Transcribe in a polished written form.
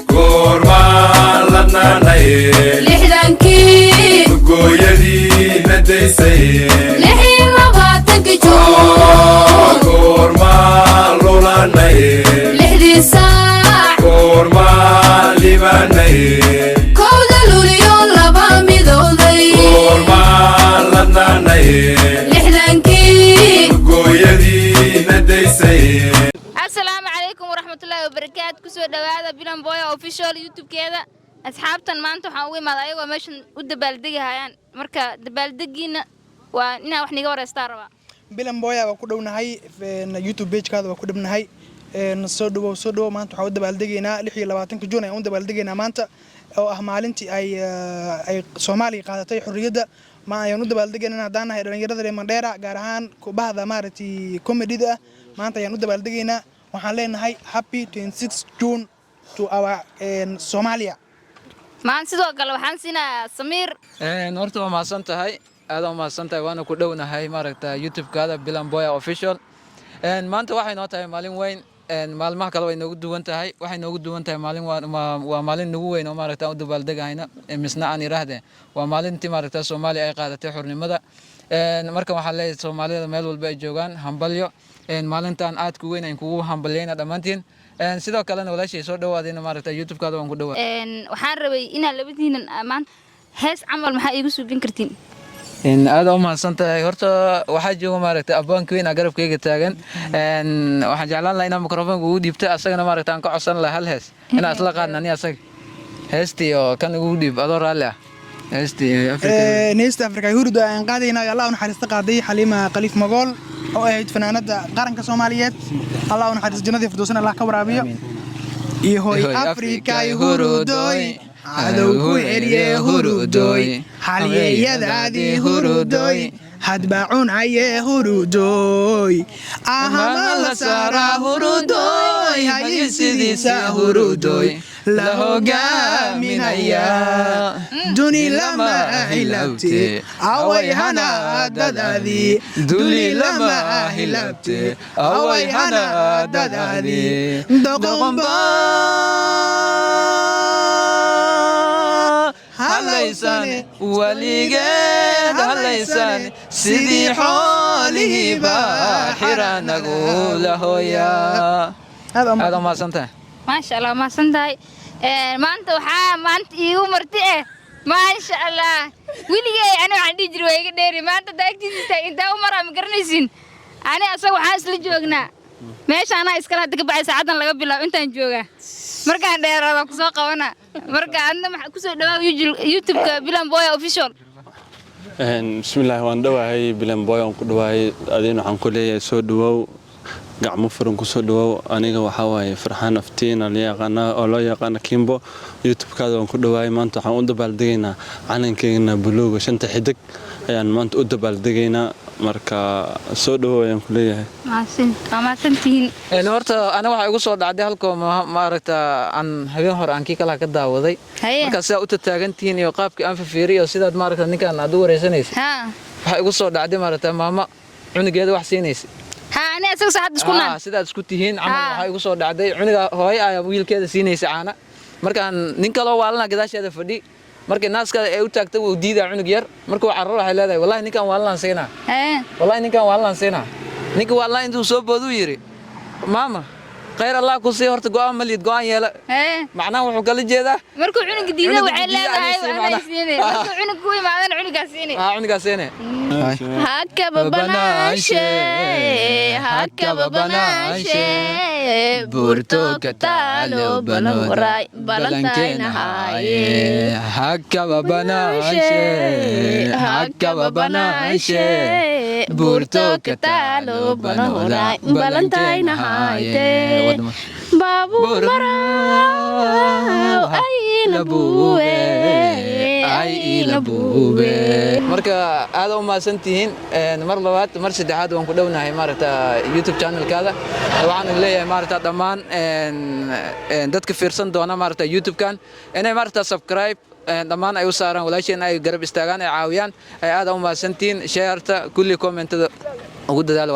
كورما لنا ناي لحدانكي كويدي نديسي لحي لباتك جو كورما لولا ناي لحدي ساع كورما لما ناي كودا لوليون لبا ميدودي كورما لنا ناي لحدانكي كويدي نديسي. السلام عليكم ورحمة الله وبركاته. كسر دواء بيلم بويا أوفيشال يوتيوب كذا أصحابتنا ما أنتم حاوي ما ضايقوا مش ودبالدقها يعني مركا دبالدقينا وإنها وإحنا جوا رستاروا. بيلم بويا وكلنا هاي في يوتيوب بيج كذا وكلنا هاي نصدوا ما أنتم حاول دبالدقينا لحية لبعتين كجونا يوم دبالدقينا ما أنت أو أهمالنتي أي صومالي قاعدة حرية ما ينود دبالدقينا دانا هيدا نجرد لمن ديرة جارهان كبهذا مارتي كوميدي ده ما أنت ينود دبالدقينا وحاليا هاي happy 26 June to our Somalia. ما نسيتوا قالوا حنسينا سمير. horta waa mahadsan tahay aad waa mahadsan tahay waana ku dhownahay maaragta youtube-kaada bilan boya official maanta waxay noo tahay maalin weyn maalmaha kale way noogu duwan tahay waxay noogu duwan tahay maalin waa maalin nagu weyn oo maaragta aan u dabaaldegayna misna aan iraahdeen waa maalintii maaragta Soomaaliya ay qaadatay xornimada marka waxaan leeyahay Soomaalida meel walba ay joogaan hambalyo maalintan aad ku weyn aan kugu hambalyeena dhamaantiin sidoo kalena walaashay soo dhawaadayna maaragta youtube-kaada waan ku dhawaa waxaan rabay inaan labadiinan amaan hees camal maxaa iigu suubin kartiin aad u mahadsan tahay horta waxaa jooga maaragta abbaanka weyn garabkayga taagan waxaan jeclaan lahaa inaan mikrofoonka ugu dhiibto asagana maaragta aan ka codsan lahaa hal hees inaan isla qaadna ani asaga heestii oo kan ugu dhiib adoo raalli ah heesta afrika hurdo aan qaadayna allah u naxariista qaaday xaliima khaliif magool oo ahayd fanaanada qaranka Soomaaliyeed allah u naxariisto jannadii firdawsana allah ka waraabiyo iyo hoy afrika hurdoy adowku eriye hurdoy halyeeyadaadii hurdoy hadbaacun aye hurdoy ahama la saara hurdoy haysidiisa hurdoy la hogaaminaya duni lama hilabte away hana dadadi duni lama hilabte away hana dadadi doqomba halaysan waligeed halaysan sidii xoolihiiba xiranagu la hooya aad u mahadsantahay maasha allah mahadsantahay maanta waxaa maanta iigu marti maasha allah weligay ani waxaan dhihi jiray waa iga dheeri maanta daagtiisa intaa u maraa ma garanaysin ani asaga waxaan isla joognaa meesha anaa iskala hadda ka baxay saacadan laga bilaabo intaan joogaa markaan dheeraada ku soo qabana marka adna ku soo dhawaad youtube-ka bilan boya official bismillaah waan dhawahay bilan boya aan ku dhawahay adina waxaan ku leeyahay soo dhawow gacmo furan ku soo dhawow aniga waxa waaye farxaan aftiin oo loo yaqaan Kimbo youtube-kaada waan ku dhawahay maanta waxaan u dabaaldegaynaa calankeena buluuga shanta xidig ayaan maanta u dabaaldegaynaa marka soo dhawow ayaan ku leeyahay maasantiin horta aniga waxa igu soo dhacday halkoo maaragta aan habeen hore aan kii kala ka daawaday marka sidaa u tataagantihiin iyo qaabkii aan fiiriyo sidaad maaragta ninkan aad u wareysanaysa waxa igu soo dhacday maaragta maama cunugeeda wax siinaysa أنا أسوي ساعات سكونان. سيدا سكوتيهين عمل هاي وصور دعدي عنيقة هاي ويل كذا سيني سعانا مركان نينكلا والنا قداش هذا فدي مركان الناس كذا أوتاك تو جديدة عنق ير مركو عرّوا على هذا والله نيكان والله نسينا والله نيكان والله نسينا نيك والله أنتوا صوب بدو يري ماما خير الله كوسي هرت قام مليت قام يلا معناه وحكى لي جدا مركو عنق جديدة وعلى هاي سيني مركو عنق كوي معنا عنق سيني عنق سيني هكا ببناشي بورتو كتالو بنوراي بلانتين هاي هكا ببناشي بورتو كتالو بنوراي بلانتين هاي بابور مراو أي لبوبة marka aad u maasantihiin mar labaad mar saddexaad waan ku dhawnahay maaragta YouTube channel-kaada waxaan leeyahay maaragta dhamaan dadka fiirsan doona maaragta YouTube-kan inay maaragta subscribe dhamaan ay u saaraan walaasheen ay garab istaagaan ay caawiyaan ay aad u maasantihiin share-ta kulli comment-da ugu dadaal